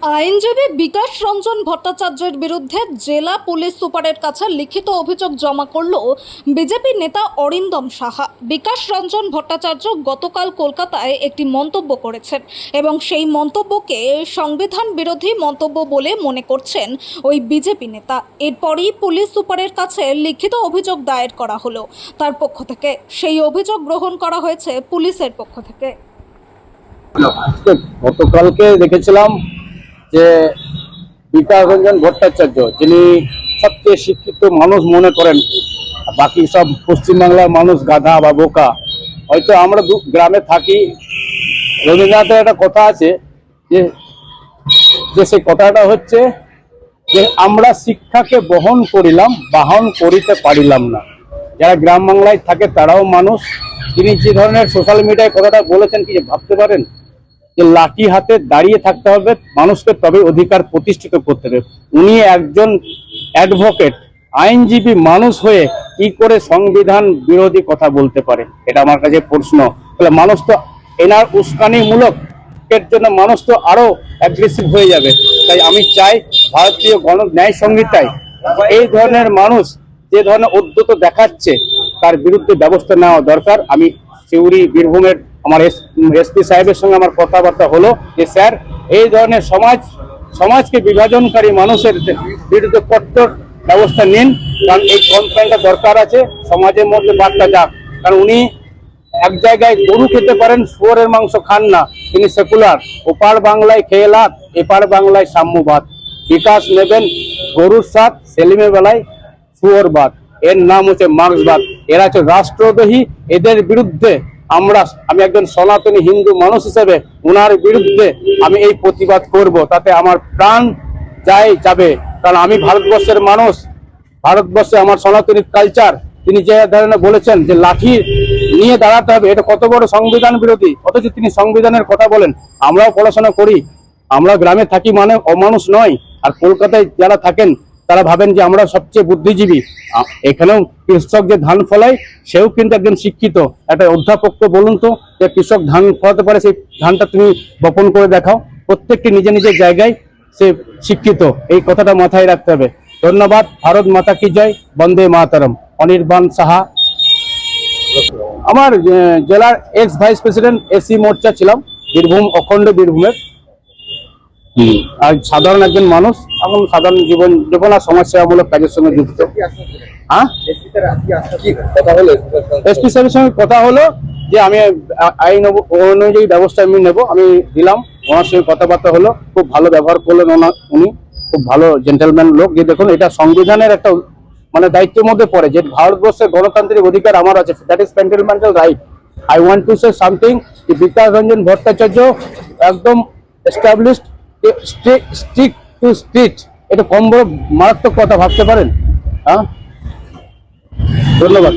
আইনজীবী বিকাশ রঞ্জন ভট্টাচার্যের বিরুদ্ধে জেলা পুলিশ সুপারের কাছে লিখিত অভিযোগ জমা করল বিজেপি নেতা অরিন্দম সাহা। বিকাশ রঞ্জন ভট্টাচার্য গতকাল কলকাতায় একটি মন্তব্য করেছেন এবং সেই মন্তব্যকে সংবিধান বিরোধী মন্তব্য বলে মনে করছেন ওই বিজেপি নেতা। এরপরই পুলিশ সুপারের কাছে লিখিত অভিযোগ দায়ের করা হলো তার পক্ষ থেকে। সেই অভিযোগ গ্রহণ করা হয়েছে পুলিশের পক্ষ থেকে। গতকালকে দেখেছিলাম যে বিকাশ রঞ্জন ভট্টাচার্য, যিনি সবচেয়ে শিক্ষিত মানুষ মনে করেন, বাকি সব পশ্চিমবাংলার মানুষ গাধা বা বোকা। হয়তো আমরা গ্রামে থাকি, রবীন্দ্রনাথের একটা কথা আছে যে সেই কথাটা হচ্ছে যে আমরা শিক্ষাকে বহন করিলাম, বাহন করিতে পারিলাম না। যারা গ্রাম বাংলায় থাকে তারাও মানুষ। তিনি যে ধরনের সোশ্যাল মিডিয়ায় কথাটা বলেছেন, কি ভাবতে পারেন যে লাঠি হাতে দাঁড়িয়ে থাকতে হবে মানুষকে, তবে অধিকার প্রতিষ্ঠিত করতে হবে। উনি একজন অ্যাডভোকেট, আইনজীবী মানুষ হয়ে কি করে সংবিধান বিরোধী কথা বলতে পারে? এটা আমার কাছে প্রশ্ন। তাহলে মানুষ তো এনার উস্কানিমূলক এর জন্য মানুষ তো আরো অ্যাগ্রেসিভ হয়ে যাবে। তাই আমি চাই ভারতীয় ন্যায় সংহিতায় এই ধরনের মানুষ যে ধরনের উদ্যত দেখাচ্ছে তার বিরুদ্ধে ব্যবস্থা নেওয়া দরকার। আমি সিউড়ি বীরভূমের আমার এসপি সাহেবের সঙ্গে আমার কথাবার্তা হলো যে স্যার, এই ধরনের সমাজকে বিভাজনকারী মানুষের বিরুদ্ধে কঠোর ব্যবস্থা নিন, কারণ এই কনফারেন্সটা দরকার আছে, সমাজের মধ্যে বার্তা যাক। কারণ উনি এক জায়গায় গরু খেতে পারেন, শুয়োরের মাংস খান না। তিনি সেকুলার, ওপার বাংলায় খেয়ে লাভ, এপার বাংলায় সাম্যবাদ। বিকাশ নেবেন গরুর স্বাদ, সেলিমের বেলায় শুয়োরবাদ। এর নাম হচ্ছে মার্ক্সবাদ। এরা হচ্ছে রাষ্ট্রদ্রোহী। এদের বিরুদ্ধে আমি একজন সনাতনী হিন্দু মানুষ হিসেবে ওনার বিরুদ্ধে আমি এই প্রতিবাদ করব। তাতে আমার প্রাণ যাবে, কারণ আমি ভারতবর্ষের মানুষ, ভারতবর্ষে আমার সনাতনী কালচার। তিনি যে ধরনের বলেছেন যে লাঠি নিয়ে দাঁড়াতে হবে, এটা কত বড় সংবিধান বিরোধী, অথচ তিনি সংবিধানের কথা বলেন। আমরাও পড়াশোনা করি, আমরা গ্রামে থাকি মানে অমানুষ নয়। আর কলকাতায় যারা থাকেন তারা ভাবেন যে আমরা সবচেয়ে বুদ্ধিজীবী। এখানেও কৃষক যে ধান ফলায় সেও কিন্তু একজন শিক্ষিত। একটা অধ্যাপককে বলুন তো যে কৃষক ধান ফলাতে পারে, সেই ধানটা তুমি বপন করে দেখাও। প্রত্যেকটি নিজের নিজের জায়গায় সে শিক্ষিত, এই কথাটা মাথায় রাখতে হবে। ধন্যবাদ। ভারত মাতা কি জয়, বন্দে মাতরম। অনির্বাণ সাহা, আমার জেলার এক্স ভাইস প্রেসিডেন্ট এসি মোর্চা ছিলাম, বীরভূম, অখণ্ড বীরভূমের। আর সাধারণ একজন মানুষ, এখন সাধারণ জীবন আর সমাজসেবামূলক কাজের সঙ্গে যুক্ত। হ্যাঁ, এসপি সাহেবের সঙ্গে কথা হলো যে আমি আইন অনুযায়ী ব্যবস্থা আমি নেবো, আমি দিলাম। ওনার সঙ্গে কথাবার্তা হলো, খুব ভালো ব্যবহার করলেন উনি, খুব ভালো জেন্টেলম্যান লোক। যে দেখুন, এটা সংবিধানের একটা মানে দায়িত্বের মধ্যে পড়ে যে ভারতবর্ষের গণতান্ত্রিক অধিকার আমার আছে, that is fundamental right. I want to say something. Bikash Ranjan Bhattacharya একদম এস্টাবলিশড, স্ট্রিক্ট টু স্ট্রিট। এটা কম বড় মারাত্মক কথা ভাবতে পারেন? হ্যাঁ, ধন্যবাদ।